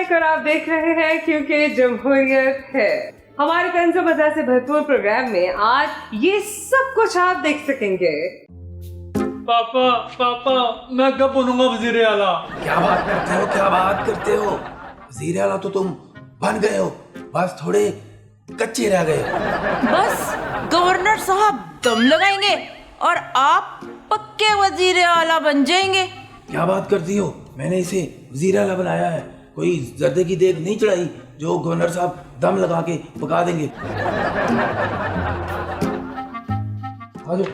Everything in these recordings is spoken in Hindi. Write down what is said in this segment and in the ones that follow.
मालिक और आप देख रहे हैं क्योंकि जमहूरियत है। हमारे तंज़ो मज़ा से भरपूर प्रोग्राम में आज ये सब कुछ आप देख सकेंगे। पापा पापा मैं कब बनूंगा वजीर आला? क्या बात करते हो, क्या बात करते हो? वजीर आला तो तुम बन गए हो, बस थोड़े कच्चे रह गए। बस गवर्नर साहब दम लगाएंगे और आप पक्के वजीर आला बन जाएंगे। क्या बात करती हो? मैंने इसे वजीर आला बनाया है, कोई जर्दे की देग नहीं चढ़ाई जो गवर्नर साहब दम लगा के पका देंगे। आ जाओ।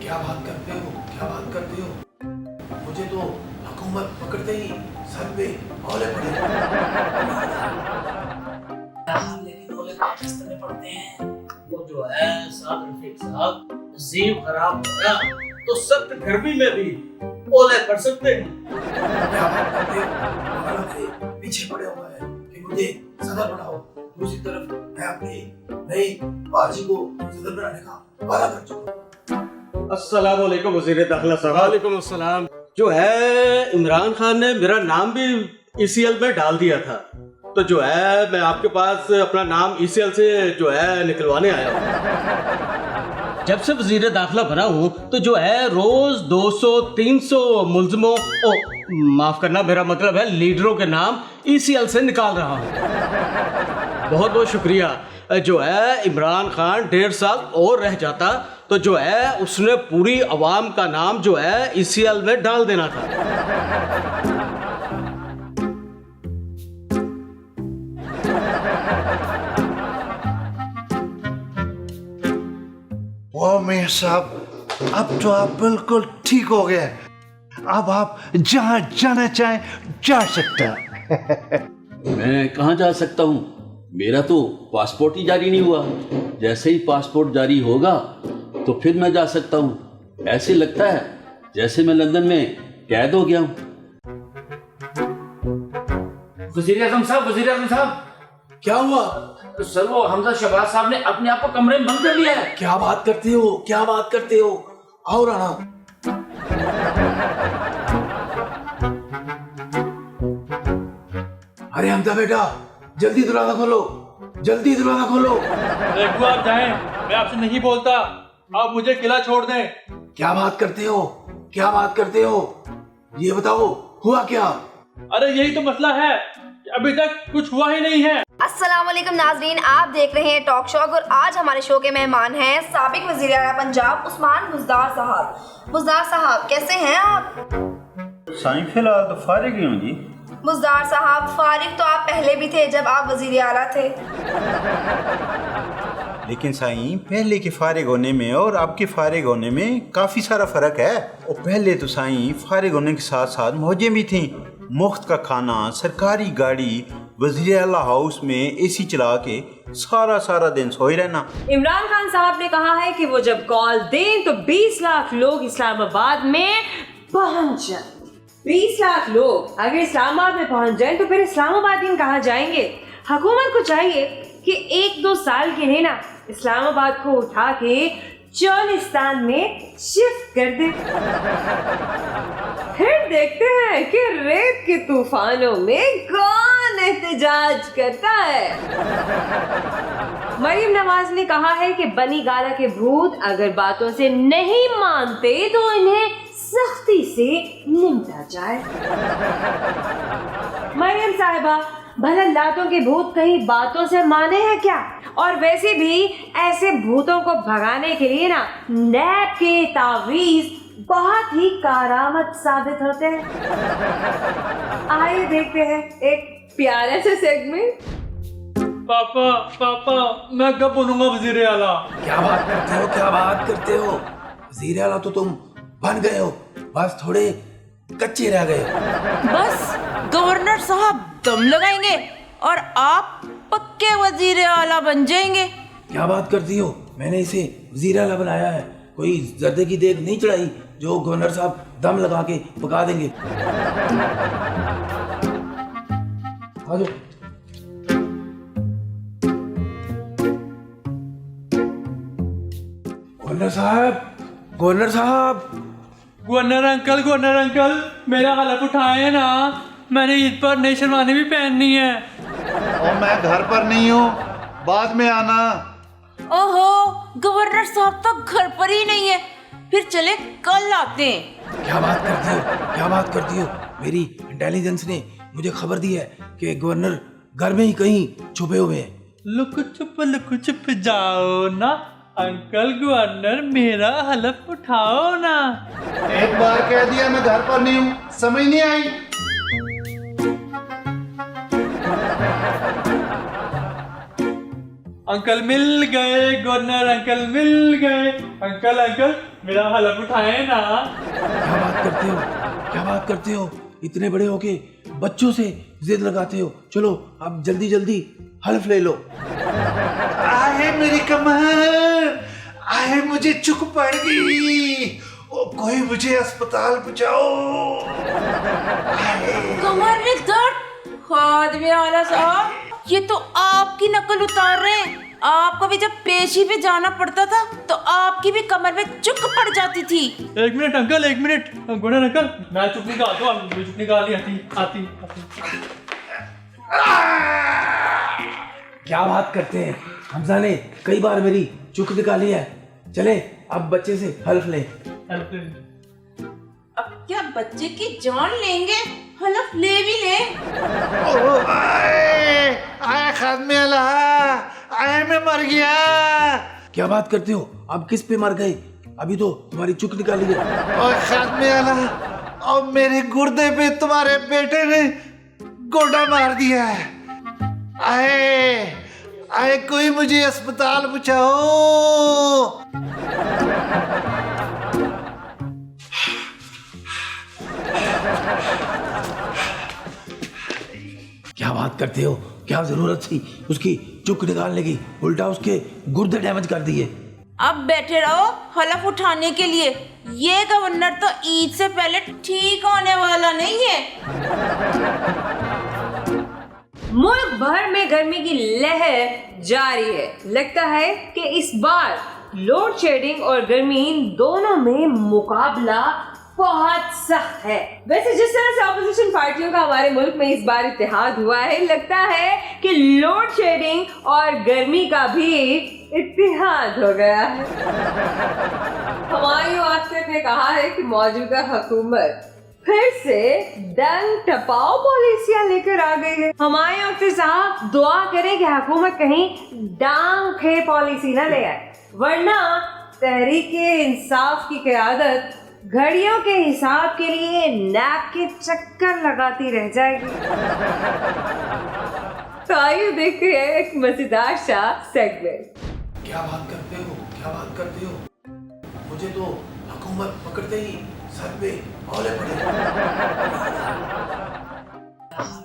क्या बात करते हो, क्या बात करते हो? मुझे तो हुकूमत पकड़ते ही सर पे औले पड़े। लेकिन ओले तो किस तरह पड़ते हैं? वो जो है साहब रफीक साहब, नसीब खराब हो गया तो सख्त गर्मी में भी ओले पड़ सकते हैं। क्या बात करते हो? हमारा मेरे पीछे पड़े हुआ है कि मुझे सदर बनाओ। दूसरी तरफ मैं अपने नए बाजी को सदर बनाने का वादा कर चुका हूँ। अस्सलाम वालेकुम वजीर दाखिला साहब। वालेकुम अस्सलाम। जो है इमरान खान ने मेरा नाम भी ईसीएल में डाल दिया था, तो जो है मैं आपके पास अपना नाम ईसीएल से जो है निकलवाने आया हूँ। जब से वजीर दाखिला बना हूँ तो जो है रोज 200-300 मुल्जिमों माफ करना, मेरा मतलब है लीडरों के नाम ईसीएल से निकाल रहा हूँ। बहुत बहुत शुक्रिया। जो है इमरान खान 1.5 साल और रह जाता तो जो है उसने पूरी अवाम का नाम जो है ईसीएल में डाल देना था। वाह मेयर साहब, अब तो आप बिल्कुल ठीक हो गए। अब आप जहां जाना चाहें जा सकते हैं। मैं कहाँ जा सकता हूँ? मेरा तो पासपोर्ट ही जारी नहीं हुआ। जैसे ही पासपोर्ट जारी होगा तो फिर मैं जा सकता हूँ। ऐसे लगता है जैसे मैं लंदन में कैद हो गया हूँ। वजीर आज़म साहब, क्या हुआ? तो सर वो हमजा शहबाज साहब ने अपने आप को कमरे में बंद कर लिया है। क्या बात करते हो, क्या बात करते हो? आओ राणा। अरे हमजा बेटा, जल्दी दरवाजा खोलो, जल्दी दरवाजा खोलो। देखो आप जाएं, मैं आपसे नहीं बोलता, आप मुझे किला छोड़ दें। क्या बात करते हो, क्या बात करते हो? ये बताओ हुआ क्या? अरे यही तो मसला है, अभी तक कुछ हुआ ही नहीं है। अस्सलाम वालेकुम नाजरीन, आप देख रहे हैं टॉक शॉक और आज हमारे शो के मेहमान हैं साबिक वज़ीर आला पंजाब उस्मान बुज़दार साहब। बुज़दार साहब कैसे हैं आप? साईं फिलहाल तो फारिग ही हूँ जी। बुज़दार साहब फारिग तो आप पहले भी थे जब आप वज़ीर आला थे। लेकिन साईं पहले के फारिग होने में और अब के फारिग होने में काफ़ी सारा फ़र्क है। और पहले तो साईं फारिग होने के साथ साथ मौजें भी थीं, मुफ्त का खाना, सरकारी गाड़ी, वज़ीर आला हाउस में एसी चला के सारा दिन सोए रहना। इमरान खान साहब ने कहा है कि वो जब कॉल दें तो 20 लाख लोग इस्लामाबाद में पहुंच जाएं। 20 लाख लोग अगर इस्लामाबाद में पहुंच जाएं तो फिर इस्लामाबादियन कहाँ जाएंगे? हुकूमत को चाहिए कि 1-2 साल के लिए ना इस्लामाबाद को उठा के चौलिस्तान में शिफ्ट कर दे। फिर देखते हैं कि रेत के तूफानों में कौन एहतजाज करता है। मरीम नवाज ने कहा है कि बनी गाला के भूत अगर बातों से नहीं मानते तो इन्हें सख्ती से निपटा जाए। मरियम साहिबा, भला लातों के भूत कहीं बातों से माने हैं क्या? और वैसे भी ऐसे भूतों को भगाने के लिए ना नैब के तावीज बहुत ही कारामद साबित होते हैं। आइए देखते हैं एक प्यारे से सेगमेंट। पापा मैं कब बनूंगा वजीर आला? क्या बात करते हो, क्या बात करते हो? वजीर आला तो तुम बन गए हो, बस थोड़े कच्चे रह गए। बस गवर्नर साहब दम लगाएंगे और आप पक्के वजीर आला बन जाएंगे। क्या बात करती हो? मैंने इसे वजीर आला बनाया है, कोई जर्दे की देग नहीं चढ़ाई जो गवर्नर साहब दम लगा के पका देंगे। आ जाओ। गवर्नर साहब, गवर्नर साहब, गवर्नर अंकल मेरा हलफ उठाए ना, मैंने ईद पर नई शेरवानी भी पहननी है। और मैं घर पर नहीं हूँ, बाद में आना। ओहो, गवर्नर साहब तो घर पर ही नहीं है, फिर चले कल आते हैं। क्या बात करती हो? मेरी इंटेलिजेंस ने मुझे खबर दी है कि गवर्नर घर में ही कहीं छुपे हुए हैं। लुक छुप जाओ ना अंकल, गवर्नर मेरा हलफ उठाओ ना। एक बार कह दिया मैं घर पर नहीं हूँ, समझ नहीं आई? अंकल मिल गए, गवर्नर अंकल मिल गए। अंकल मेरा हलफ उठाए ना। क्या बात करते हो? इतने बड़े होके बच्चों से जिद लगाते हो। चलो अब जल्दी हल्फ ले लो। आहे मेरी कमर, आहे मुझे चुक पड़ गई। ओ कोई मुझे अस्पताल पहुंचाओ। कमर में दर्द? खादिम आला साहब, ये तो आपकी नकल उतार रहे हैं। आपको भी जब पेशी पे जाना पड़ता था तो आपकी भी कमर में चुक पड़ जाती थी। एक मिनट अंकल, एक मिनट। गवर्नर अंकल, मैं चुक निकालता हूँ, मुझे चुक निकालनी आती। क्या बात करते हैं, हमजा ने कई बार मेरी चुक निकाली है। चले अब बच्चे से हल्फ लें। अब क्या बच्चे की जान लेंगे? हलफ ले भी ले। आए खादमे अला, आए मैं मर गया। क्या बात करते हो? अब किस पे मर गए? अभी तो तुम्हारी चुक निकाली है। और खादमे अला, और मेरे गुर्दे पे तुम्हारे बेटे ने गोडा मार दिया है। आए कोई मुझे अस्पताल पहुंचाओ। क्या बात करते हो? क्या जरूरत थी उसकी चुक निकालने की? उल्टा उसके गुर्दे डैमेज कर दिए। अब बैठे रहो हलफ उठाने के लिए। ये गवर्नर तो ईद से पहले ठीक होने वाला नहीं है। मुल्क भर में गर्मी की लहर जारी है। लगता है कि इस बार लोड शेडिंग और गर्मी दोनों में मुकाबला बहुत सख्त है। वैसे जिस तरह से ऑपोजिशन पार्टियों का हमारे मुल्क में इस बार इत्तेहाद हुआ है, लगता है कि लोड शेडिंग और गर्मी का भी इत्तेहाद हो गया है। हुमायूं अख्तर ने कहा है कि मौजूदा हुकूमत फिर से डंग टपाओ पॉलिसियां लेकर आ गई है। हुमायूं अख्तर साहब दुआ करें कि हुकूमत कहीं डांग थे पॉलिसी न ले आए, वरना तहरीके इंसाफ की क़यादत घड़ियों के हिसाब के लिए नैप के चक्कर लगाती रह जाएगी। तो आइए देखते हैं एक मजेदार सा सेगमेंट। क्या बात करते हो? मुझे तो हुकूमत पकड़ते ही सर पे औले पड़े।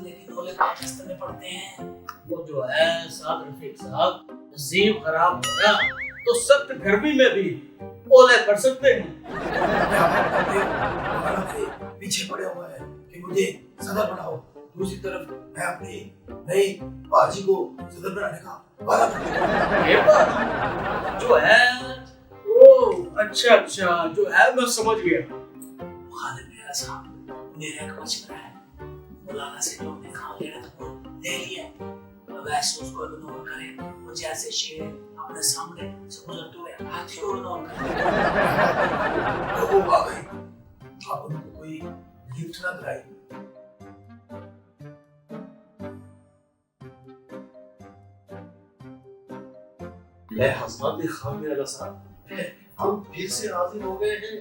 लेकिन औले पाकिस्तान में पड़ते हैं। वो जो है साद रफीक साहब, नसीब खराब हो गया तो सख्त गर्मी में भी ओले पड़ सकते हैं। क्या बात करते हो? भारत से पीछे पड़े हुए हैं कि मुझे सदर बनाओ। दूसरी तरफ मैं अपनी नई बाजी को सदर बनाने का वादा करता हूँ। ये बात जो है वो अच्छा जो है मैं समझ गया। खालिद मेरा साहब मेरे एक मशवरा है। मौलाना से जो हमने काम लेना था वो ले लिया। अब ऐसे उसको इग्नोर करें। वो जैसे शेर अपने सामने से गुजरते हुए हाथी को इग्नोर करें। वो आ गए। आप उनको कोई गिफ्ट ना दिलाई। ले हज़रत खामिया अला साहब, हम फिर से हाजिर हो गए हैं।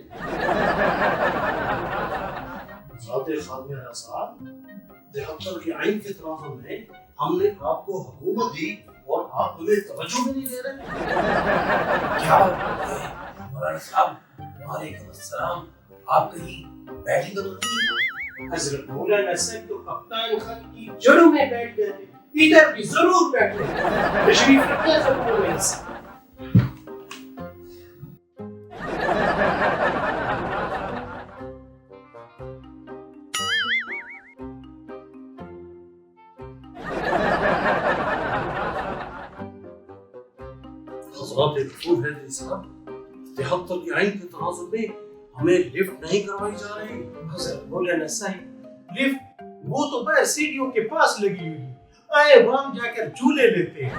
हज़रत खामिया अला साहब, 73 की आइन के तनाज़ुम में हमने आपको हुकूमत दी और आप हमें तवज्जो भी नहीं दे रहे। क्या मौलाना साहब, वालेकुम अस्सलाम। आप कहीं बैठेंगे तो नहीं? हज़रत मौलाना साहब तो कप्तान खान की जड़ों में बैठ गए थे। इधर भी जरूर बैठे। तशरीफ रखिए जरूर मेरे साथ। हज़रत गफूर हैदरी साहब, 73 की आइन के तनाज़ुम में हमें लिफ्ट नहीं करवाई जा रही। हजरत मौलाना साहिब, लिफ्ट वो तो बस सीढ़ियों के पास लगी हुई है, आए वहां जाकर झूले लेते हैं।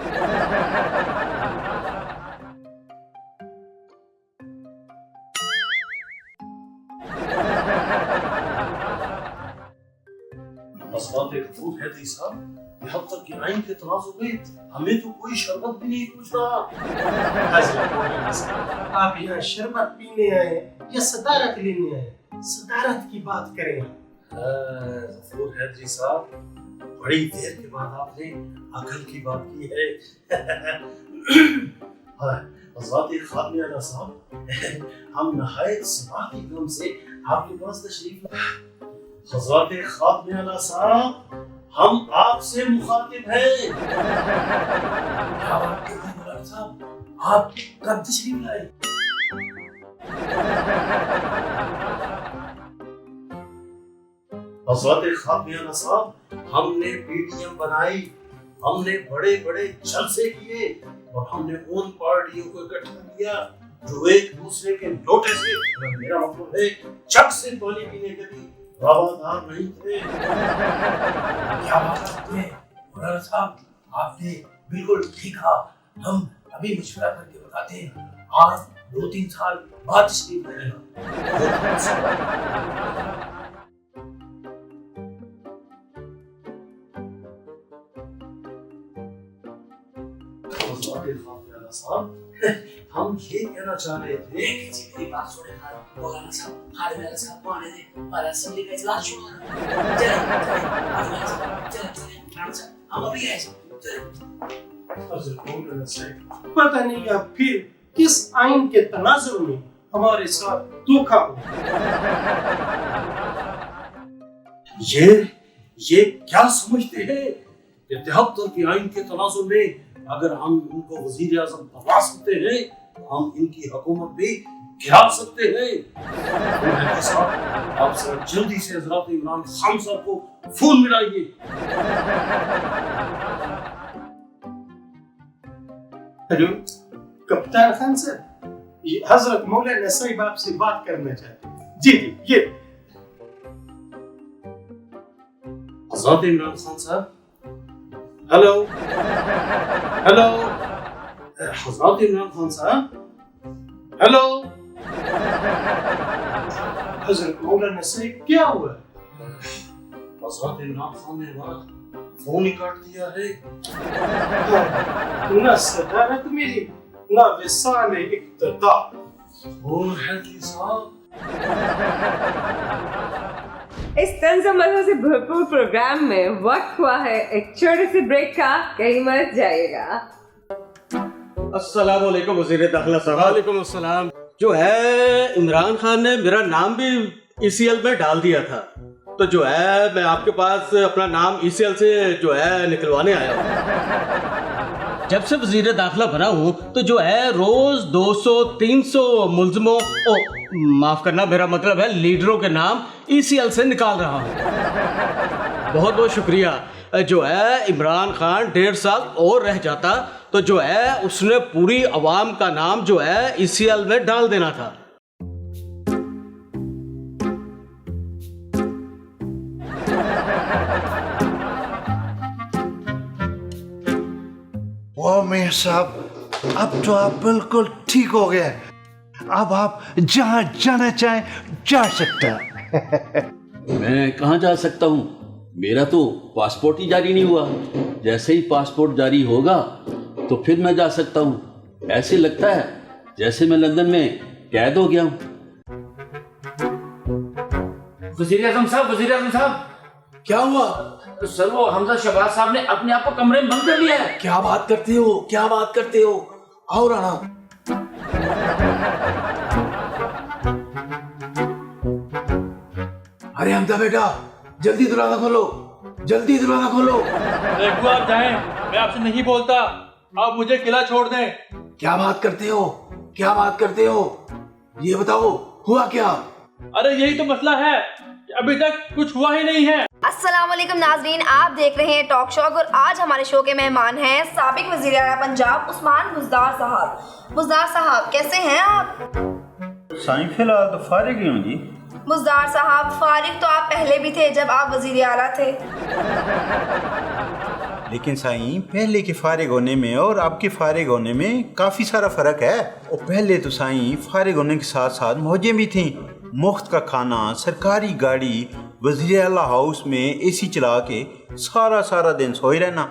यहाँ तक कि आइन के तनाजुर में हमें तो कोई शरबत भी नहीं पूछ रहा। हजरत मौलाना साहिब, आप यहाँ शरबत पीने आए या सदारत लेने आए? सदारत की बात करें। गफूर हैदरी साहब, बड़ी देर के बाद आपने अकल की बात की है। हज़रत खादिम आला साहब, हम नहायत समाती गम से आपके पास तशरीफ लाए। हज़रत खादिम आला साहब, हम आपसे मुखातिब हैं। क्या बात कर रहे हैं मौलाना साहब, आप कब तशरीफ लाए? हज़रत खादिम आला साहब, हमने पीटीएम बनाई, हमने बड़े बड़े जलसे किए और हमने उन पार्टियों को इकट्ठा किया जो एक दूसरे के लोटे से, मेरा मतलब है जग से पानी पीने के भी रवादार नहीं थे। क्या बात करते हैं मौलाना साहब, आपने बिल्कुल ठीक कहा। हम अभी मशवरा करके बताते हैं, आप 2-3 साल बाद तशरीफ लाएगा। हम ये कहना चाह रहे थे, मेरी बात सुने मौलाना साहब, खादिम आला साहब को आने दें और असेंबली का इजलास शुरू करना। चले हम अभी आए। पता नहीं अब फिर किस आइन के तनाजुर में हमारे साथ धोखा हो। ये क्या समझते हैं कि 73 की आइन के तनाजुर में अगर हम इनको वजीर आजम बनवा सकते हैं तो हम इनकी हुकूमत भी गिरा सकते हैं। आप सर जल्दी से हजरत इमरान खान साहब को फोन मिलाइए। हेलो कप्तान खान सर, ये हजरत मौलाना साहिब आपसे बात करना चाहते हैं। जी जी, ये हजरत इमरान खान साहब, हेलो हेलो, हजरत इमरान खान साहब, हेलो। हजरत मौलाना साहिब, क्या हुआ? हजरत इमरान खान ने हमारा फोन ही काट दिया है। ना सदारत मिली, ना विसाल इक़्तिदार। और हैदरी साहब, इस तंज़ मज़े से भरपूर प्रोग्राम में वक्त हुआ है एक छोटे से ब्रेक का, कहीं मत जाइएगा। अस्सलाम वालेकुम वज़ीर दाखिला साहब। वालेकुम अस्सलाम। जो है इमरान खान ने मेरा नाम भी ईसीएल में डाल दिया था, तो जो है मैं आपके पास अपना नाम ईसीएल से जो है निकलवाने आया हूँ। जब से वजीर दाखिला बना हूँ तो जो है रोज 200-300 मुल्ज़िमों, माफ करना मेरा मतलब है लीडरों के नाम ईसीएल से निकाल रहा हूँ। बहुत बहुत शुक्रिया। जो है इमरान खान 1.5 साल और रह जाता तो जो है उसने पूरी अवाम का नाम जो है ईसीएल में डाल देना था। वाह मेयर साहब, अब तो आप बिल्कुल ठीक हो गए। अब आप जहां जाना चाहें जा सकते हैं। मैं कहाँ जा सकता हूँ? मेरा तो पासपोर्ट ही जारी नहीं हुआ। जैसे ही पासपोर्ट जारी होगा तो फिर मैं जा सकता हूँ। ऐसे लगता है जैसे मैं लंदन में कैद हो गया हूँ। वज़ीर आज़म साहब, क्या हुआ? तो सर वो हमजा शहबाज साहब ने अपने आप को कमरे में बंद कर लिया है। क्या बात करते हो? आओ राणा। अरे हमजा बेटा, जल्दी दरवाजा खोलो। एक बार जाएं, मैं आपसे नहीं बोलता, आप मुझे किला छोड़ दें। क्या बात करते हो? ये बताओ, हुआ क्या? अरे यही तो मसला है कि अभी तक कुछ हुआ ही नहीं है। अस्सलाम वालेकुम नाजरीन, आप देख रहे हैं टॉक शॉक और आज हमारे शो के मेहमान हैं साबिक वज़ीर आला पंजाब उस्मान बुज़दार साहब। बुज़दार साहब, कैसे हैं आप? साईं फिलहाल तो फारिग ही हूँ जी। मुज़दार साहब, फारिग तो आप पहले भी थे जब आप वज़ीर आला थे। लेकिन साईं पहले के फारिग होने में और आपके फारिग होने में काफ़ी सारा फ़र्क है। और पहले तो साईं फारिग होने के साथ साथ मौजें भी थीं, मुफ्त का खाना, सरकारी गाड़ी, वज़ीर आला हाउस में एसी चला के सारा दिन सोए रहना।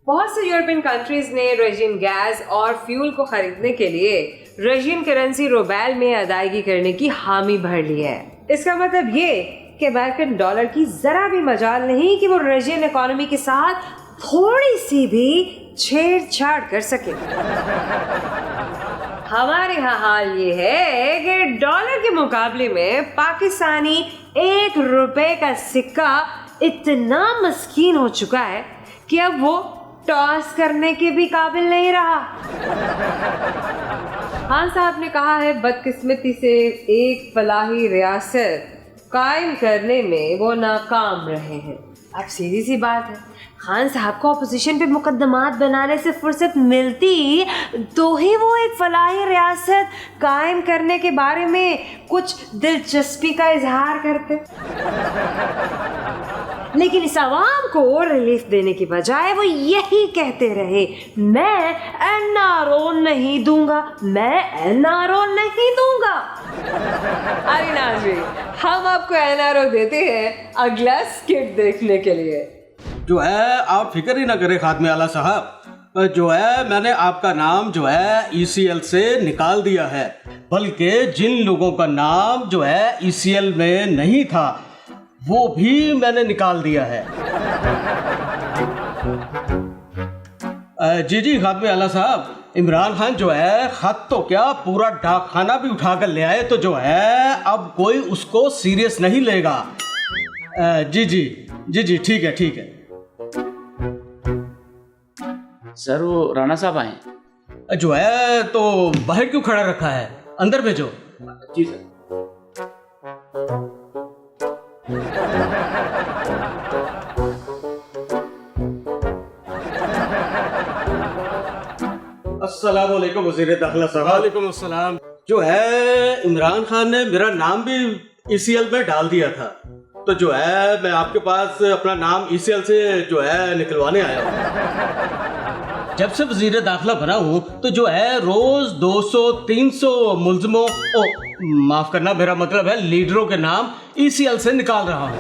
बहुत से यूरोपियन कंट्रीज ने रशियन गैस और फ्यूल को खरीदने के लिए रशियन करेंसी रूबेल में अदायगी करने की हामी भर ली है। इसका मतलब ये कि अमेरिकन डॉलर की जरा भी मजाल नहीं कि वो रशियन इकोनॉमी के साथ थोड़ी सी भी छेड़छाड़ कर सके। हमारे यहाँ हाल ये है कि डॉलर के मुकाबले में पाकिस्तानी 1 रुपए का सिक्का इतना मस्कीन हो चुका है कि अब वो टॉस करने के भी काबिल नहीं रहा। खान साहब ने कहा है बदकिस्मती से एक फलाही रियासत कायम करने में वो नाकाम रहे हैं। अब सीधी सी बात है, खान साहब को अपोजिशन पे मुकदमात बनाने से फुर्सत मिलती तो ही वो एक फलाही रियासत कायम करने के बारे में कुछ दिलचस्पी का इजहार करते। लेकिन इस आवाम को रिलीफ देने की बजाय वो यही कहते रहे, मैं एनआरओ नहीं दूंगा, मैं एनआरओ नहीं दूंगा। अरे नाज़रीन, हम आपको एनआरओ देते हैं अगला स्किट देखने के लिए। जो है आप फिक्र ही ना करें खादमे आला साहब, जो है मैंने आपका नाम जो है ECL से निकाल दिया है, बल्कि जिन लोगों का नाम जो है ECL में नहीं था वो भी मैंने निकाल दिया है। जी खादमे आला साहब, इमरान खान जो है खत तो क्या पूरा डाक खाना भी उठा कर ले आए, तो जो है अब कोई उसको सीरियस नहीं लेगा। जी ठीक है। सर वो राणा साहब आए। जो है तो बाहर क्यों खड़ा रखा है, अंदर भेजो। जी सर। अस्सलाम वालेकुम वज़ीर दाखिला साहब। वालेकुम अस्सलाम। जो है इमरान खान ने मेरा नाम भी ECL में डाल दिया था, तो जो है मैं आपके पास अपना नाम ECL से जो है निकलवाने आया हूँ। जब से वज़ीर दाखिला बना हूँ तो जो है रोज 200-300 मुल्ज़िमों, माफ करना मेरा मतलब है लीडरों के नाम ECL से निकाल रहा हूँ।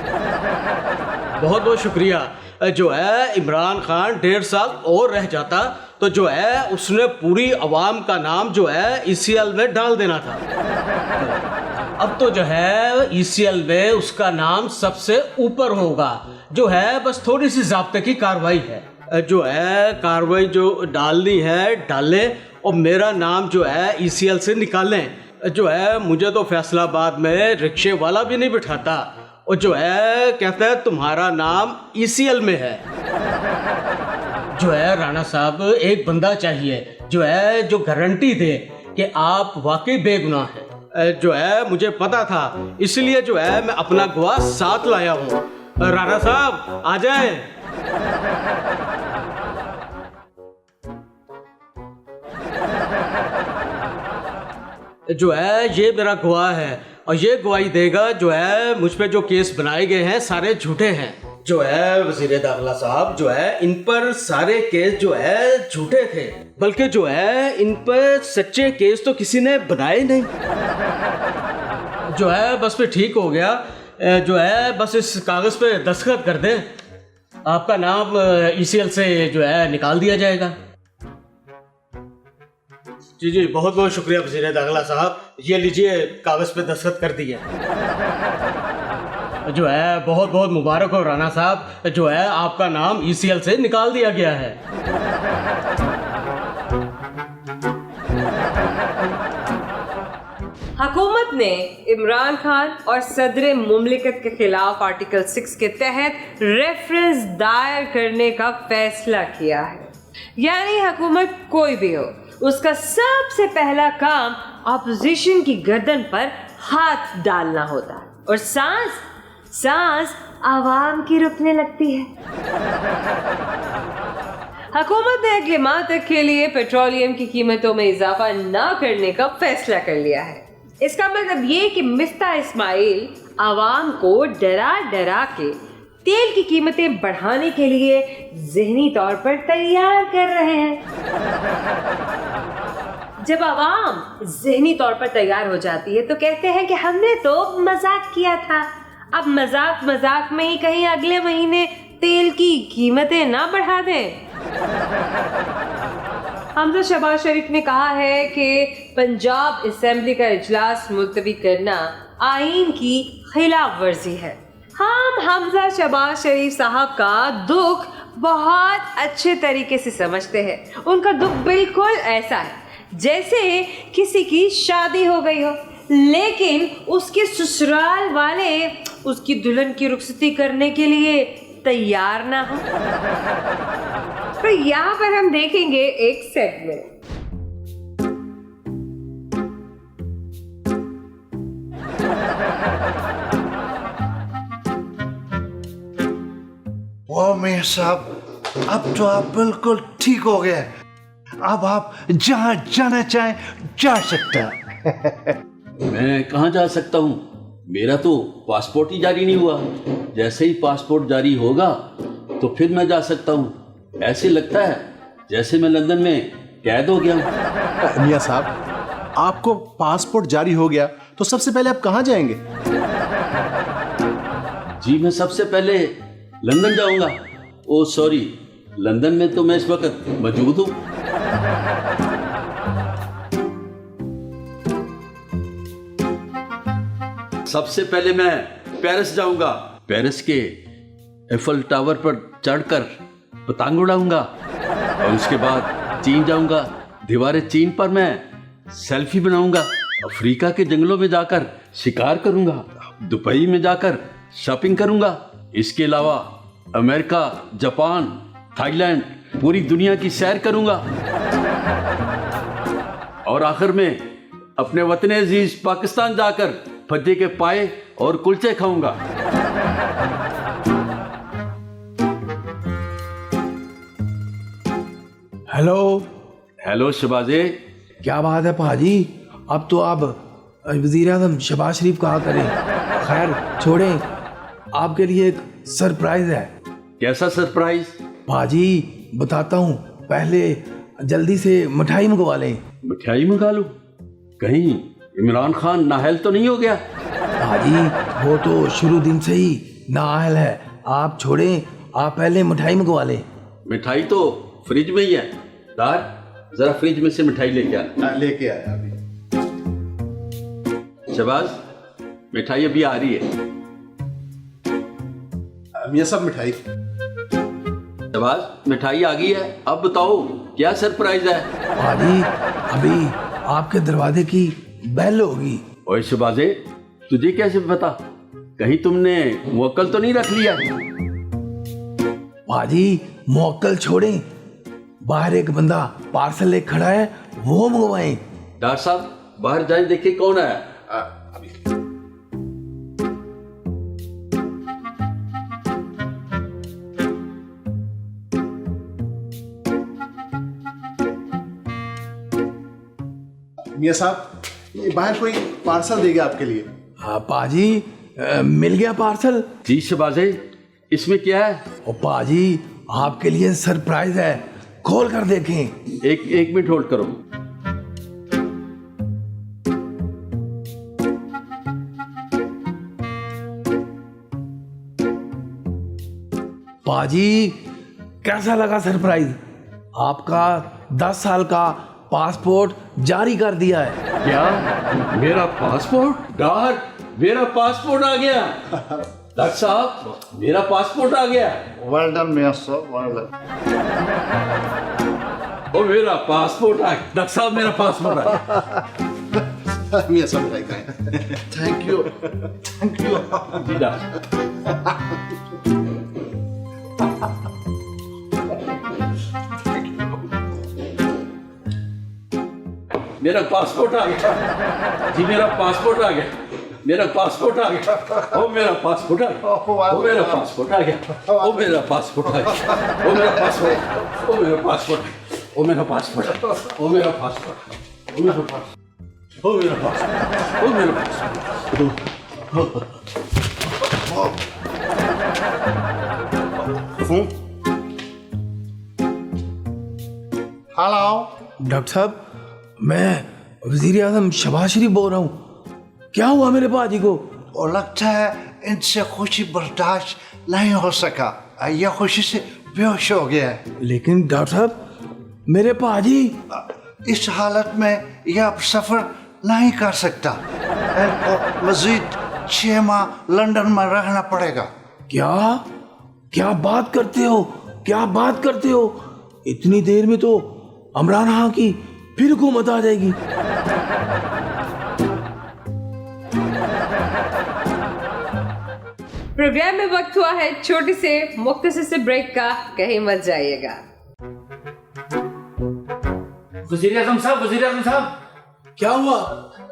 बहुत बहुत शुक्रिया। जो है इमरान खान 1.5 साल और रह जाता तो जो है उसने पूरी अवाम का नाम जो है ECL में डाल देना था। अब तो जो है ECL में उसका नाम सबसे ऊपर होगा। जो है बस थोड़ी सी ज़ाब्ते की कार्रवाई है, जो है कार्रवाई जो डालनी है डालें और मेरा नाम जो है ECL से निकालें। जो है मुझे तो फैसलाबाद में रिक्शे वाला भी नहीं बिठाता और जो है कहता है तुम्हारा नाम ECL में है। जो है राणा साहब एक बंदा चाहिए जो है जो गारंटी दे कि आप वाकई बेगुनाह हैं। जो है मुझे पता था, इसलिए जो है मैं अपना गवाह साथ लाया हूँ। राणा साहब आ जाए। जो है ये मेरा गवाह है और ये गवाही देगा जो है मुझ पे जो केस बनाए गए हैं सारे झूठे हैं। जो है वज़ीर दाखिला साहब जो है इन पर सारे केस जो है झूठे थे, बल्कि जो है इन पर सच्चे केस तो किसी ने बनाए नहीं। जो है बस पे ठीक हो गया। जो है बस इस कागज़ पे दस्तखत कर दें, आपका नाम ECL से जो है निकाल दिया जाएगा। जी बहुत बहुत शुक्रिया वज़ीर दाखिला साहब, ये लीजिए कागज़ पे दस्तखत कर दिए। जो है बहुत बहुत मुबारक हो राणा साहब, जो है आपका नाम ECL से निकाल दिया गया है। हुकूमत ने इमरान खान और सदर मुमलिकत के खिलाफ आर्टिकल 6 के तहत रेफरेंस दायर करने का फैसला किया है। यानी हुकूमत कोई भी हो, उसका सबसे पहला काम अपोजिशन की गर्दन पर हाथ डालना होता है और सांस सांस आवाम की रुकने लगती है। हुकूमत ने अगले माह तक के लिए पेट्रोलियम की कीमतों में इजाफा न करने का फैसला कर लिया है। इसका मतलब ये कि मिफ्ता इस्माइल आवाम को डरा डरा के तेल की कीमतें बढ़ाने के लिए ज़हनी तौर पर तैयार कर रहे हैं। जब आवाम ज़हनी तौर पर तैयार हो जाती है तो कहते हैं कि हमने तो मजाक किया था। अब मजाक मजाक में ही कहीं अगले महीने तेल की कीमतें ना बढ़ा दें। हमजा शहबाज शरीफ ने कहा है कि पंजाब असेंबली का इजलास मुलतवी करना आईन की खिलाफ वर्जी है। हम हमजा शहबाज शरीफ साहब का दुख बहुत अच्छे तरीके से समझते हैं। उनका दुख बिल्कुल ऐसा है जैसे किसी की शादी हो गई हो लेकिन उसके ससुराल वाले उसकी दुल्हन की रुखसती करने के लिए तैयार ना हो। तो यहाँ पर हम देखेंगे एक सेगमेंट। वाह मियां साहब, अब तो आप बिल्कुल ठीक हो गए। अब आप जहां जाना चाहें जा सकते हैं। मैं कहाँ जा सकता हूँ? मेरा तो पासपोर्ट ही जारी नहीं हुआ। जैसे ही पासपोर्ट जारी होगा तो फिर मैं जा सकता हूँ। ऐसे लगता है जैसे मैं लंदन में कैद हो गया हूँ। मियां साहब, आपको पासपोर्ट जारी हो गया तो सबसे पहले आप कहाँ जाएंगे? जी मैं सबसे पहले लंदन जाऊंगा। ओ सॉरी, लंदन में तो मैं इस वक्त मौजूद हूँ। सबसे पहले मैं पेरिस जाऊंगा। पेरिस के एफल टावर पर चढ़कर पतंग उड़ाऊंगा और उसके बाद चीन जाऊंगा। दीवारें चीन पर मैं सेल्फी बनाऊंगा। अफ्रीका के जंगलों में जाकर शिकार करूंगा। दुबई में जाकर शॉपिंग करूंगा। इसके अलावा अमेरिका, जापान, थाईलैंड, पूरी दुनिया की सैर करूंगा और आखिर में अपने वतन अजीज पाकिस्तान जाकर फज्जे के पाए और कुलचे खाऊंगा। हेलो शहबाजे। क्या बात है पाजी, अब तो आप वजीर आज़म शहबाज शरीफ कहा करें। खैर छोड़ें, आपके लिए एक सरप्राइज है। कैसा सरप्राइज? पाजी बताता हूँ, पहले जल्दी से मिठाई मंगवा लें। मिठाई मंगा लूं? कहीं इमरान खान नाअहल तो नहीं हो गया? पाजी वो तो शुरू दिन से ही नाअहल है। आप छोड़ें, आप पहले मिठाई मंगवा लें। मिठाई तो फ्रिज में ही है। दार जरा फ्रिज में से मिठाई लेके आ। लेके आया अभी। शहबाज, मिठाई अभी आ रही है। मियां साहब मिठाई। शहबाज, मिठाई आ गई है। अब बताओ क्या सरप्राइज है? पाजी अभी आपके दरवाजे की बेल होगी। ओए शहबाजे, तुझे कैसे पता? कहीं तुमने मुवक्कल तो नहीं रख लिया? पाजी मुवक्कल छोड़ें, बाहर एक बंदा पार्सल लेकर खड़ा है, वो मंगवाएं। डॉक्टर साहब बाहर जाए, देखिए कौन है। अभी मियां साहब, ये बाहर कोई पार्सल देगा आपके लिए। हाँ पाजी, मिल गया पार्सल। जी शहबाजे, इसमें क्या है? ओ पाजी आपके लिए सरप्राइज है, खोल कर देखें। एक मिनट होल्ड करो। पाजी कैसा लगा सरप्राइज? आपका 10 साल का पासपोर्ट जारी कर दिया है। क्या? मेरा पासपोर्ट? डॉक्टर, मेरा पासपोर्ट आ गया। डॉक्टर साहब, मेरा पासपोर्ट आ गया। वेल डन मियां साहब, वेल डन। ओ मेरा पासपोर्ट आ गया। डॉक्टर साहब, मेरा पासपोर्ट आ गया। मियां साहब मिठाई खाएं। Thank you, thank you. जी डॉक्टर। मेरा पासपोर्ट आ गया। जी मेरा पासपोर्ट आ गया। मेरा पासपोर्ट आ गया। ओ मेरा पासपोर्ट आ गया। ओ मेरा पासपोर्ट आ गया। ओ मेरा पासपोर्ट आ गया। ओ मेरा पासपोर्ट। ओ मेरा पासपोर्ट। ओ मेरा पासपोर्ट। ओ मेरा पासपोर्ट। ओ मेरा पासपोर्ट। ओ मेरा पासपोर्ट। ओ मेरा पासपोर्ट। हेलो डॉक्टर साहब, मैं वजीर आजम शहबाज शरीफ बोल रहा हूँ। क्या हुआ मेरे पाजी को? और लगता है इनसे खुशी बर्दाश्त नहीं हो सका, यह खुशी से बेहोश हो गया है। लेकिन डॉक्टर साहब, मेरे पाजी इस हालत में यह अब सफर नहीं कर सकता। इनको मजीद 6 माह लंदन में रहना पड़ेगा। क्या क्या बात करते हो? क्या बात करते हो? इतनी देर में तो इमरान खान की फिर हुकूमत आ जाएगी। प्रोग्राम में वक्त हुआ है छोटे से मुख्तसर से ब्रेक का, कहीं मत जाइएगा। वजीर आजम साहब, क्या हुआ?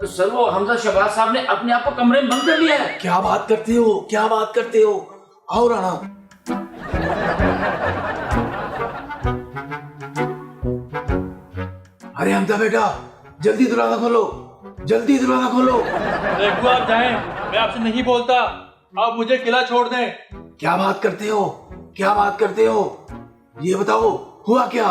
सर वो हमजा शहबाज साहब ने अपने आप को कमरे में बंद कर लिया है। क्या बात करते हो? क्या बात करते हो? आओ राणा। अरे हमजा बेटा, जल्दी दरवाजा खोलो, जल्दी दरवाजा खोलो। देखो आप जाएं, मैं आपसे नहीं बोलता, आप मुझे किला छोड़ दें। क्या बात करते हो? क्या बात करते हो? ये बताओ, हुआ क्या?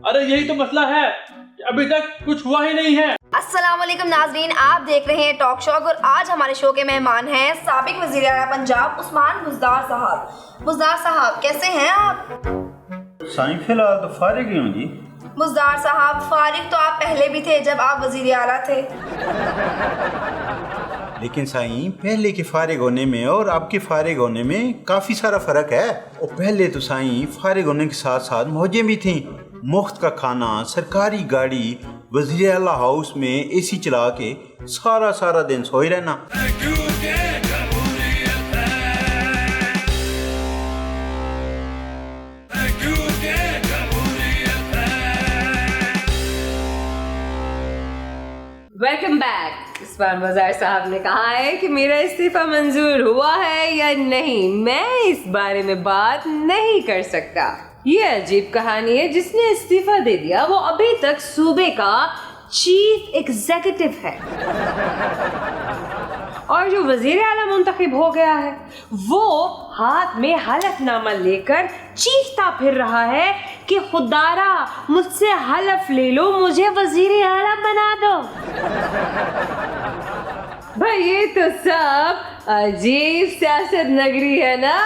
अरे यही तो मसला है कि अभी तक कुछ हुआ ही नहीं है। अस्सलाम वालेकुम नाजरीन, आप देख रहे हैं टॉक शो और आज हमारे शो के मेहमान हैं साबिक वजीर आला पंजाब उस्मान बुज़दार साहब। बुज़दार साहब, कैसे हैं आप? साईं फिलहाल तो फारिग ही हूँ जी। बुज़दार साहब, फारिग तो आप पहले भी थे जब आप वजीर आला थे। लेकिन साईं, पहले के फारिग होने में और आपके फारिग होने में काफ़ी सारा फ़र्क है। और पहले तो साईं फारिग होने के साथ साथ मौजें भी थीं, मुफ्त का खाना, सरकारी गाड़ी, वज़ीर आला हाउस में एसी चला के सारा दिन सोए रहना। Welcome back. उस्मान बुज़दार साहब ने कहा है कि मेरा इस्तीफा मंजूर हुआ है या नहीं, मैं इस बारे में बात नहीं कर सकता। ये अजीब कहानी है, जिसने इस्तीफा दे दिया वो अभी तक सूबे का चीफ एग्जीक्यूटिव है और जो वजीर आला मुंतखब हो गया है वो हाथ में हलफनामा लेकर चीखता फिर रहा है कि खुदारा मुझसे हलफ ले लो, मुझे वजीर आला बना दो। भाई ये तो सब अजीब सियासत नगरी है ना।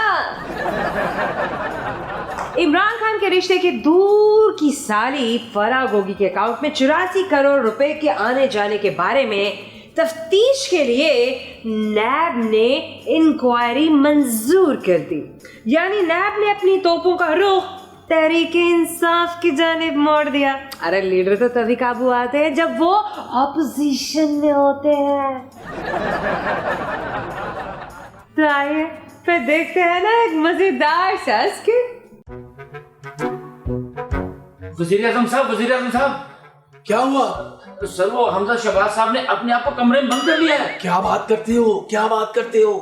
इमरान खान के रिश्ते के दूर की साली फराह गोगी के अकाउंट में 84 करोड़ रुपए के आने जाने के बारे में तफ्तीश के लिए नैब ने इंक्वायरी मंजूर कर दी। यानी नैब ने अपनी तोपों का रुख तहरीके इंसाफ की जानिब मोड़ दिया। अरे लीडर तो तभी काबू आते हैं जब वो ऑपोजिशन में होते हैं। तो आइए फिर देखते हैं ना एक मजेदार सा स्किट। वजीर आजम साहब, क्या हुआ? सर वो हमजा शहबाज साहब ने अपने आप को कमरे में बंद कर लिया है। क्या बात करते हो? क्या बात करते हो?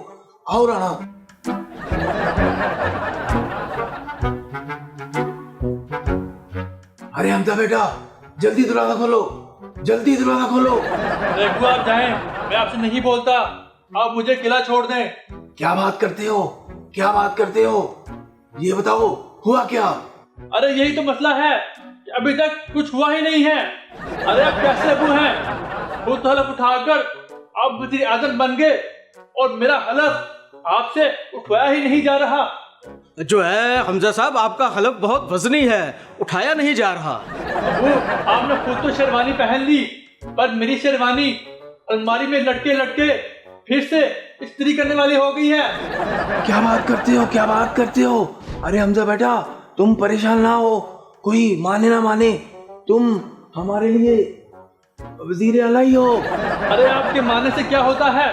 आओ राणा। अरे हमजा बेटा, जल्दी दरवाजा खोलो, जल्दी दरवाजा खोलो। देखो आप जाएं, मैं आपसे नहीं बोलता, आप मुझे किला छोड़ दें। क्या बात करते हो? क्या बात करते हो? ये बताओ, हुआ क्या? अरे यही तो मसला है कि अभी तक कुछ हुआ ही नहीं है। अरे आप कैसे अबू हैं? खुद हलफ उठाकर आप वजीर आजम बन गए और मेरा हलफ आपसे उठाया ही नहीं जा रहा। जो है हमजा साहब, आपका हलफ बहुत वजनी है, उठाया नहीं जा रहा। अबू, आपने खुद तो शेरवानी पहन ली, पर मेरी शेरवानी अलमारी में लटके लटके फिर से इस्त्री करने वाली हो गई है। क्या बात करते हो? क्या बात करते हो? अरे हमजा बेटा, तुम परेशान ना हो, कोई माने ना माने, तुम हमारे लिए वजीर आला ही हो। अरे आपके मानने से क्या होता है?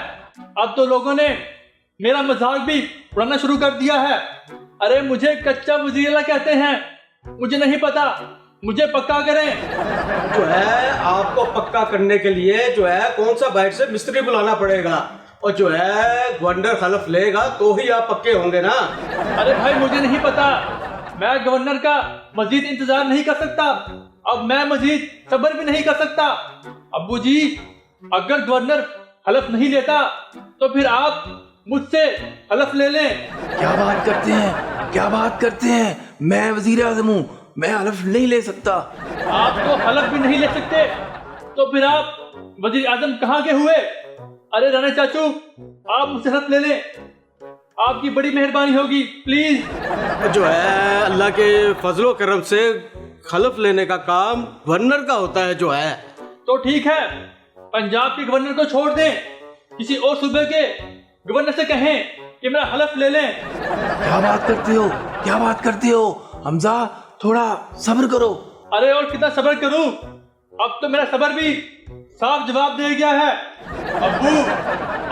अब तो लोगों ने मेरा मजाक भी उड़ाना शुरू कर दिया है। अरे मुझे कच्चा वजीर आला कहते हैं, मुझे नहीं पता, मुझे पक्का करें। जो है आपको पक्का करने के लिए जो है कौन सा बाहर से मिस्त्री बुलाना पड़ेगा और जो है गवर्नर खलफ लेगा तो ही आप पक्के होंगे ना। अरे भाई मुझे नहीं पता, मैं गवर्नर का मजीद इंतजार नहीं कर सकता। अब मैं मजीद सब्र भी नहीं कर सकता। अब्बू जी, अगर गवर्नर हलफ नहीं लेता तो फिर आप मुझसे हलफ ले लें। क्या बात करते हैं, क्या बात करते हैं, मैं वजीर आजम हूँ, मैं हलफ नहीं ले सकता। आप तो हलफ भी नहीं ले सकते तो फिर आप वजीर आजम कहाँ के हुए? अरे राणा चाचू, आप मुझसे हलफ ले लें, आपकी बड़ी मेहरबानी होगी, प्लीज। जो है अल्लाह के फजलो करम से खलफ लेने का काम गवर्नर का होता है जो है। तो ठीक है, पंजाब के गवर्नर को छोड़ दें, किसी और सूबे के गवर्नर से कहें कि मेरा हलफ ले लें। क्या बात करते हो, क्या बात करते हो हमजा, थोड़ा सब्र करो। अरे और कितना सब्र करूं, अब तो मेरा सब्र भी साफ जवाब दे गया है। अब्बू,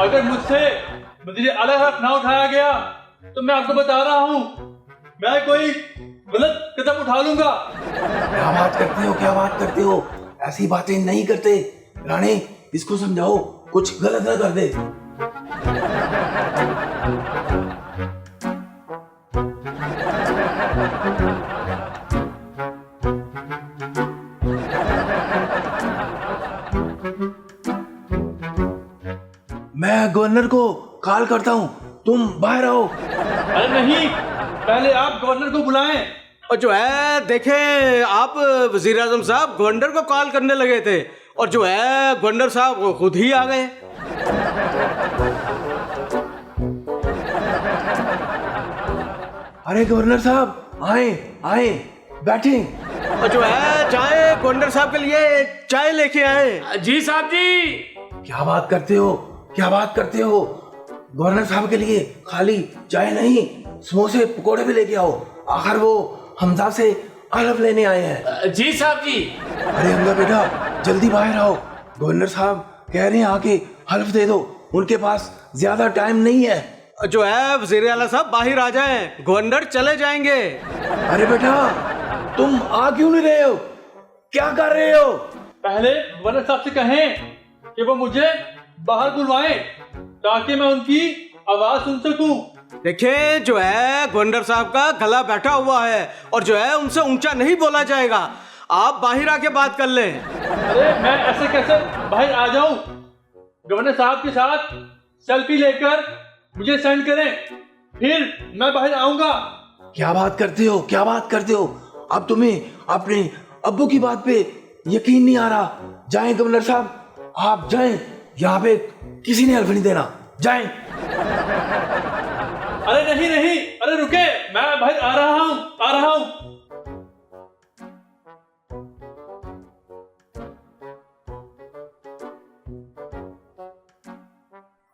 अगर मुझसे वजीर आला हलफ ना उठाया गया तो मैं आपको बता रहा हूं, मैं कोई गलत कदम उठा लूंगा। क्या बात करते हो, क्या बात करते हो, ऐसी बातें नहीं करते। राणे, इसको समझाओ कुछ गलत ना कर दे। मैं गवर्नर को कॉल करता हूँ, तुम बाहर आओ। अरे नहीं, पहले आप गवर्नर को बुलाएं। और जो है देखें, आप वजीर आजम साहब गवर्नर को कॉल करने लगे थे और जो है गवर्नर साहब वो खुद ही आ गए। अरे गवर्नर साहब, आए आए, बैठे। और जो है चाय गवर्नर साहब के लिए चाय लेके आए। जी साहब जी। क्या बात करते हो, क्या बात करते हो, गवर्नर साहब के लिए खाली चाय नहीं, समोसे पकोड़े भी लेके आओ, आखिर वो हमजा से हलफ लेने आए हैं। जी साहब जी। अरे हमजा बेटा, जल्दी बाहर आओ, गवर्नर साहब कह रहे हैं आके हलफ दे दो, उनके पास ज्यादा टाइम नहीं है। जो है वजीर आला साहब बाहर आ जाएं, गवर्नर चले जाएंगे। अरे बेटा, तुम आ क्यों नहीं रहे हो, क्या कर रहे हो? पहले गवर्नर साहब से कहें कि वो मुझे बाहर बुलवाएं ताकि मैं उनकी आवाज सुन सकूं। देखें, जो है गवर्नर साहब का गला बैठा हुआ है और जो है उनसे ऊंचा नहीं बोला जाएगा, आप बाहर आके बात कर लें। अरे मैं ऐसे कैसे बाहर आ जाऊं? गवर्नर साहब के साथ सेल्फी लेकर मुझे सेंड करें, फिर मैं बाहर आऊंगा। क्या बात करते हो, क्या बात करते हो, अब तुम्हें अपने अब्बू की बात पे यकीन नहीं आ रहा। जाएं गवर्नर साहब, आप जाएं, यहाँ पे किसी ने हल्फ नहीं देना, जाएं। अरे नहीं नहीं, अरे रुके, मैं बाहर आ रहा हूँ, आ रहा हूँ।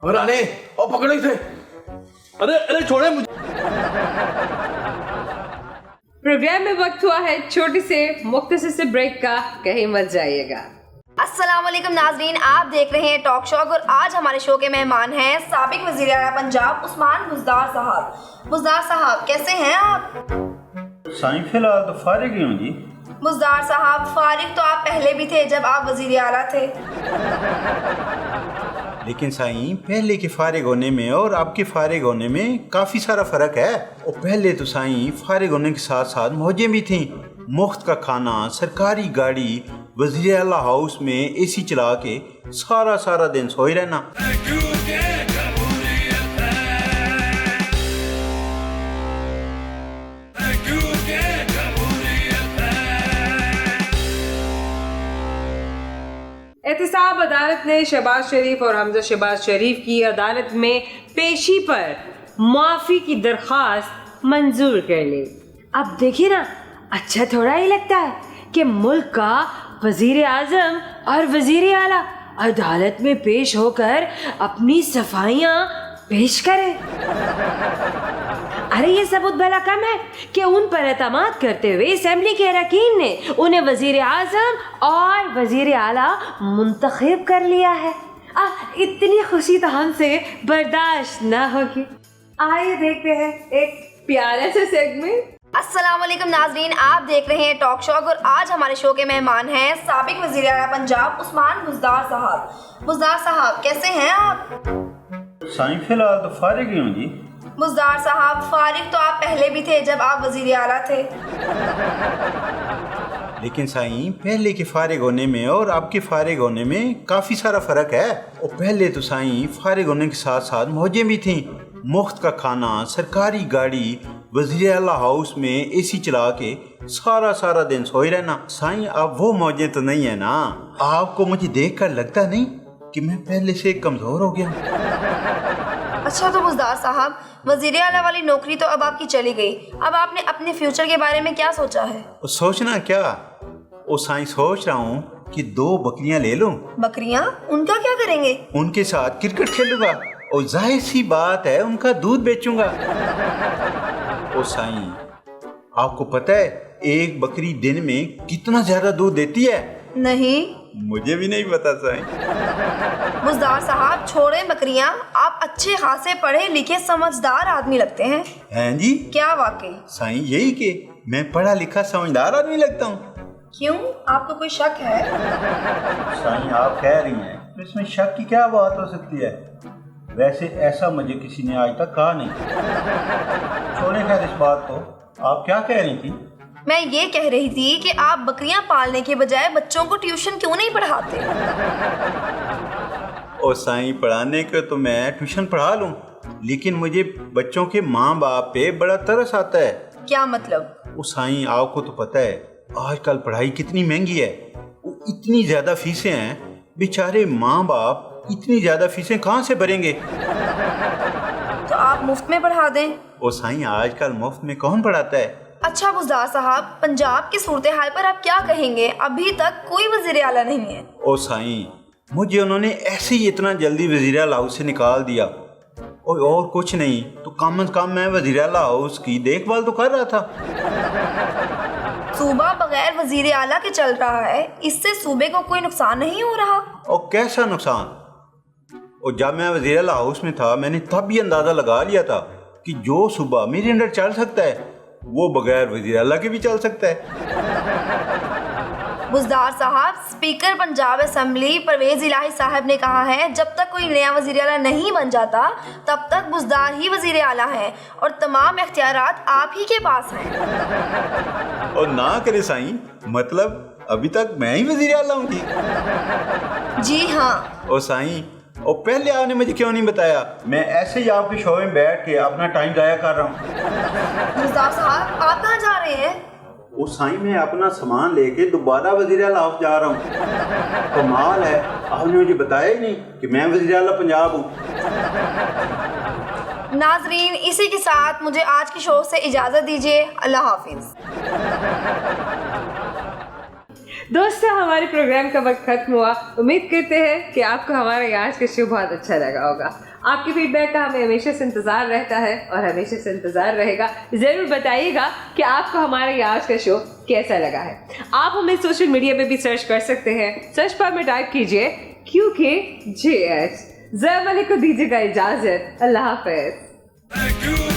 और आने और पकड़ो इसे। अरे अरे छोड़े मुझे। प्रोग्राम में वक्त हुआ है छोटी से मुख्तसर से ब्रेक का, कहीं मत जाइएगा। अस्सलाम वालेकुम नाजरीन, आप देख रहे हैं टॉक शॉक और आज हमारे शो के मेहमान हैं साबिक वजीर आला पंजाब उस्मान बुज़दार साहब। बुज़दार साहब, कैसे हैं आप? साईं फिलहाल तो फारिग ही हूँ जी। बुज़दार साहब, फारिग तो आप पहले भी थे जब आप वजीर आला थे। लेकिन साईं, पहले के फारिग होने में और आपके फारिग होने में काफ़ी सारा फ़र्क है। और पहले तो साईं फारिग होने के साथ साथ मौजें भी थीं, मुफ्त का खाना, सरकारी गाड़ी, वज़ीर आला हाउस में एसी चला के सारा सारा दिन सोए रहना। एहतसाब अदालत ने शहबाज शरीफ और हमजा शहबाज शरीफ की अदालत में पेशी पर माफ़ी की दरख्वास्त मंजूर कर ली। अब देखिए ना, अच्छा थोड़ा ही लगता है कि मुल्क का वजीर आजम और वजीर आला अदालत में पेश होकर अपनी सफाइयाँ पेश करें। अरे ये सबूत भला कम है कि उन पर एतमाद करते हुए असेंबली के अरकान ने उन्हें वजीर आजम और वजीर आला मुंतखब कर लिया है। इतनी खुशी तो हमसे बर्दाश्त ना होगी। आइए देखते हैं एक प्यारे से सेगमेंट। अस्सलाम वालेकुम नाजरीन, आप देख रहे हैं टॉक शॉक और आज हमारे शो के मेहमान हैं साबिक वजीर आला पंजाब उस्मान बुज़दार साहब। बुज़दार साहब, कैसे हैं आप? साईं फिलहाल तो फारिग ही हूँ जी। बुज़दार साहब, फारिग तो आप पहले भी थे जब आप वजीर आला थे। लेकिन साईं पहले के फारिग होने में और आपके फारिग होने में काफ़ी सारा फ़र्क है। और पहले तो साईं फारिग होने के साथ साथ मौजें भी थीं, मुफ्त का खाना, सरकारी गाड़ी, वज़ीर आला हाउस में एसी चला के सारा दिन सोए रहना। साईं अब वो मौजें तो नहीं है ना। आपको मुझे देखकर लगता नहीं कि मैं पहले से कमज़ोर हो गया हूँ? अच्छा तो बुज़दार साहब, वज़ीर आला वाली नौकरी तो अब आपकी चली गई, अब आपने अपने फ्यूचर के बारे में क्या सोचा है? सोचना क्या, वो साईं सोच रहा हूँ कि 2 बकरियां ले लूं। बकरियां? उनका क्या करेंगे? उनके साथ क्रिकेट खेलूंगा और जाहिर सी बात है उनका दूध बेचूंगा। ओ साईं, आपको पता है एक बकरी दिन में कितना ज्यादा दूध देती है? नहीं, मुझे भी नहीं पता साईं। बुज़दार साहब छोड़ें बकरियां, आप अच्छे खासे पढ़े लिखे समझदार आदमी लगते हैं। हैं जी? क्या वाकई? साईं यही कि मैं पढ़ा लिखा समझदार आदमी लगता हूँ। क्यों, आपको कोई शक है? साईं आप कह रही हैं तो इसमें शक की क्या बात हो सकती है? वैसे ऐसा मुझे किसी ने आज तक कहा नहीं। छोड़े खैर इस बात को, आप क्या कह रही थी? मैं ये कह रही थी कि आप बकरियां पालने के बजाय बच्चों को ट्यूशन क्यों नहीं पढ़ाते? और साईं पढ़ाने के तो मैं ट्यूशन पढ़ा लूं, लेकिन मुझे बच्चों के माँ बाप पे बड़ा तरस आता है। क्या मतलब? वो साईं आपको तो पता है आजकल पढ़ाई कितनी महंगी है, इतनी ज्यादा फीसें हैं, बेचारे माँ बाप इतनी ज्यादा फीसें कहाँ से भरेंगे? तो आप मुफ्त में पढ़ा दें। वो साईं आजकल मुफ्त में कौन पढ़ाता है? अच्छा बुज़दार साहब, पंजाब की सूरत हाल पर आप क्या कहेंगे? अभी तक कोई वज़ीर आला नहीं है। ओ साईं, मुझे उन्होंने ऐसे ही इतना जल्दी वज़ीर आला हाउस से निकाल दिया और कुछ नहीं तो कम से कम मैं वज़ीर आला हाउस की देखभाल तो कर रहा था। सूबा बगैर वज़ीर आला के चल रहा है, इससे सूबे को कोई नुकसान नहीं हो रहा? और कैसा नुकसान? और जब मैं वज़ीर आला हाउस में था मैंने तब भी अंदाज़ा लगा लिया था कि जो सूबा मेरे अंडर चल सकता है वो बगैर वज़ीर आला के भी चल सकता है। बुज़दार साहब, स्पीकर पंजाब असेंबली परवेज़ इलाही साहब ने कहा है जब तक कोई नया वज़ीर आला नहीं बन जाता तब तक बुज़दार ही वज़ीर आला हैं और तमाम इख्तियारात आप ही के पास हैं। और ना करे साईं, मतलब अभी तक मैं ही वज़ीर आला हूँ जी हाँ। और साईं, और पहले आपने मुझे क्यों नहीं बताया? मैं ऐसे ही आपके शो में बैठ के अपना टाइम ज़ाया कर रहा हूँ। बुज़दार साहब, आप कहाँ जा रहे हैं? वो साईं मैं अपना सामान लेके दोबारा वज़ीर आला हाउस जा रहा हूँ। कमाल है, आपने मुझे बताया ही नहीं कि मैं वज़ीर आला पंजाब हूँ। नाजरीन, इसी के साथ मुझे आज की शो से इजाज़त दीजिए। अल्लाह हाफिज़। दोस्तों, हमारे प्रोग्राम का वक्त खत्म हुआ। उम्मीद करते हैं कि आपको हमारा आज का शो बहुत अच्छा लगा होगा। आपके फीडबैक का हमें हमेशा से इंतज़ार रहता है और हमेशा से इंतज़ार रहेगा। ज़रूर बताइएगा कि आपको हमारा आज का शो कैसा लगा है। आप हमें सोशल मीडिया पे भी सर्च कर सकते हैं। सर्च बार में टाइप कीजिए QKJH। ज़रा को दीजिएगा इजाज़त। अल्लाह हाफ़िज़।